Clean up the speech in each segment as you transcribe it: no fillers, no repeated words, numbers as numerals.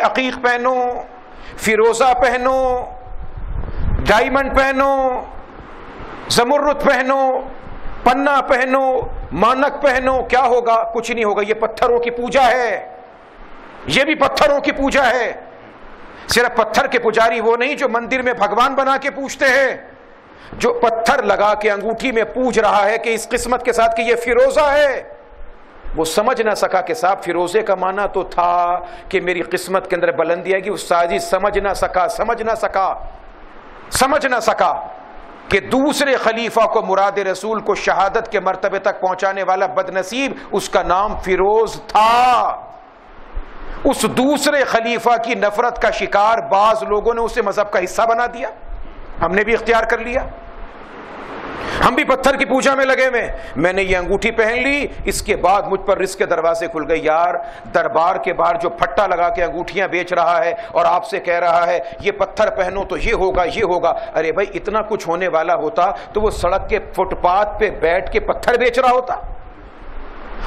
عقیق پہنو، فیروزہ پہنو، ڈائمنڈ پہنو، زمرد پہنو، پنا پہنو، مانک پہنو، کیا ہوگا؟ کچھ نہیں ہوگا. یہ پتھروں کی پوجا ہے، یہ بھی پتھروں کی پوجا ہے. صرف پتھر کے پجاری وہ نہیں جو مندر میں بھگوان بنا کے پوجتے ہیں، جو پتھر لگا کے انگوٹھی میں پوج رہا ہے کہ اس قسمت کے ساتھ کہ یہ فیروزہ ہے، وہ سمجھ نہ سکا کہ صاحب فیروزے کا معنی تو تھا کہ میری قسمت کے اندر بلندی آئے گی. اس سازی سمجھ نہ سکا کہ دوسرے خلیفہ کو مراد رسول کو شہادت کے مرتبے تک پہنچانے والا بدنصیب اس کا نام فیروز تھا. اس دوسرے خلیفہ کی نفرت کا شکار بعض لوگوں نے اسے مذہب کا حصہ بنا دیا. ہم نے بھی اختیار کر لیا، ہم بھی پتھر کی پوجا میں لگے ہوئے. میں نے یہ انگوٹھی پہن لی، اس کے بعد مجھ پر رزق کے دروازے کھل گئے. یار دربار کے باہر جو پھٹا لگا کے انگوٹھیاں بیچ رہا ہے اور آپ سے کہہ رہا ہے یہ پتھر پہنو تو یہ ہوگا یہ ہوگا، ارے بھائی اتنا کچھ ہونے والا ہوتا تو وہ سڑک کے فٹ پاتھ پہ بیٹھ کے پتھر بیچ رہا ہوتا،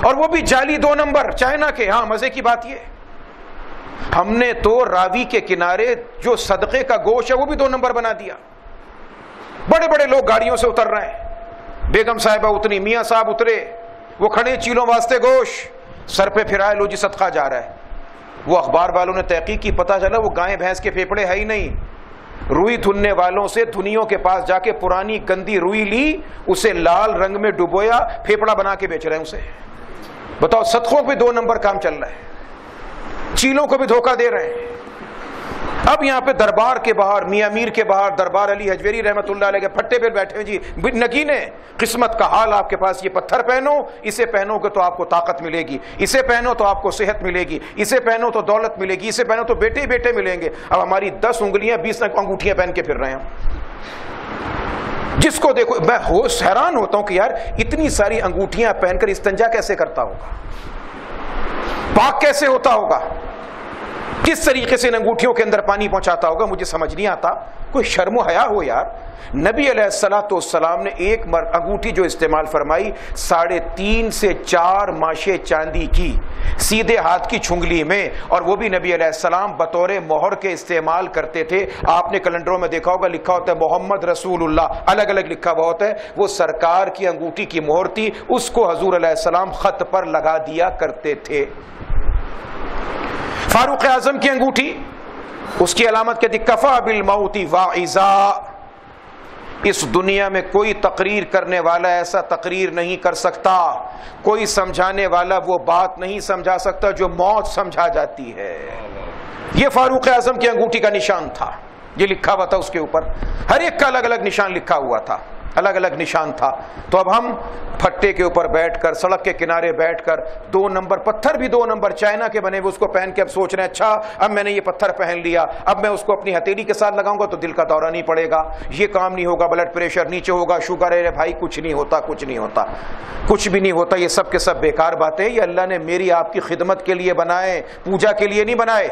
اور وہ بھی جعلی 2 نمبر چائنا کے. ہاں مزے کی بات یہ ہم نے تو راوی کے کنارے جو صدقے کا گوشت ہے وہ بھی 2 نمبر بنا دیا. بڑے بڑے لوگ گاڑیوں سے اتر رہے ہیں، بیگم صاحبہ اتری، میاں صاحب اترے، وہ کھڑے چیلوں واسطے گوشت سر پہ پھرائے، لو جی صدقہ جا رہا ہے. وہ اخبار والوں نے تحقیق کی، پتہ چلا وہ گائے بھینس کے پھیپڑے ہے ہی نہیں. روئی دھننے والوں سے دھنیوں کے پاس جا کے پرانی گندی روئی لی، اسے لال رنگ میں ڈبویا، پھیپڑا بنا کے بیچ رہے ہیں اسے. بتاؤ صدقوں پہ 2 نمبر کام چل رہا ہے، چیلوں کو بھی دھوکہ دے رہے ہیں. اب یہاں پہ دربار کے باہر، میاں میر کے باہر دربار علی حجویری رحمت اللہ علیہ کے پھٹے پہ بیٹھے جی نگینے قسمت کا حال آپ کے پاس. یہ پتھر پہنو، اسے پہنو گے تو آپ کو طاقت ملے گی، اسے پہنو تو آپ کو صحت ملے گی، اسے پہنو تو دولت ملے گی، اسے پہنو تو بیٹے ہی بیٹے ملیں گے. اب ہماری 10 انگلیاں 20 انگوٹھیاں پہن کے پھر رہے ہیں. جس کو دیکھو میں حیران ہوتا ہوں کہ یار اتنی ساری انگوٹھیاں پہن کر استنجا کیسے کرتا ہوگا، پاک کیسے ہوتا ہوگا، کس طریقے سے ان انگوٹھیوں کے اندر پانی پہنچاتا ہوگا، مجھے سمجھ نہیں آتا. کوئی شرم و حیا ہو یار. نبی علیہ السلام نے ایک انگوٹھی جو استعمال فرمائی 3.5 سے 4 ماشے چاندی کی سیدھے ہاتھ کی چھنگلی میں، اور وہ بھی نبی علیہ السلام بطور مہر کے استعمال کرتے تھے. آپ نے کیلنڈروں میں دیکھا ہوگا لکھا ہوتا ہے محمد رسول اللہ، الگ الگ لکھا ہوا ہوتا ہے. وہ سرکار کی انگوٹھی کی مہر تھی، اس کو حضور علیہ السلام خط پر لگا دیا کرتے تھے. فاروق اعظم کی انگوٹھی، اس کی علامت کہتی کفا بالموت واعظا. اس دنیا میں کوئی تقریر کرنے والا ایسا تقریر نہیں کر سکتا، کوئی سمجھانے والا وہ بات نہیں سمجھا سکتا جو موت سمجھا جاتی ہے. یہ فاروق اعظم کی انگوٹھی کا نشان تھا، یہ لکھا ہوا تھا اس کے اوپر، ہر ایک کا الگ الگ نشان لکھا ہوا تھا، الگ الگ نشان تھا. تو اب ہم پھٹے کے اوپر بیٹھ کر، سڑک کے کنارے بیٹھ کر 2 نمبر پتھر بھی 2 نمبر چائنا کے بنے ہوئے اس کو پہن کے اب سوچ رہے ہیں اچھا اب میں نے یہ پتھر پہن لیا، اب میں اس کو اپنی ہتھیلی کے ساتھ لگاؤں گا تو دل کا دورہ نہیں پڑے گا، یہ کام نہیں ہوگا، بلڈ پریشر نیچے ہوگا، شوگر ہے. بھائی کچھ نہیں ہوتا، کچھ نہیں ہوتا، کچھ بھی نہیں ہوتا. یہ سب کے سب بیکار باتیں. یہ اللہ نے میری آپ کی خدمت کے لیے بنائے، پوجا کے لیے نہیں بنائے.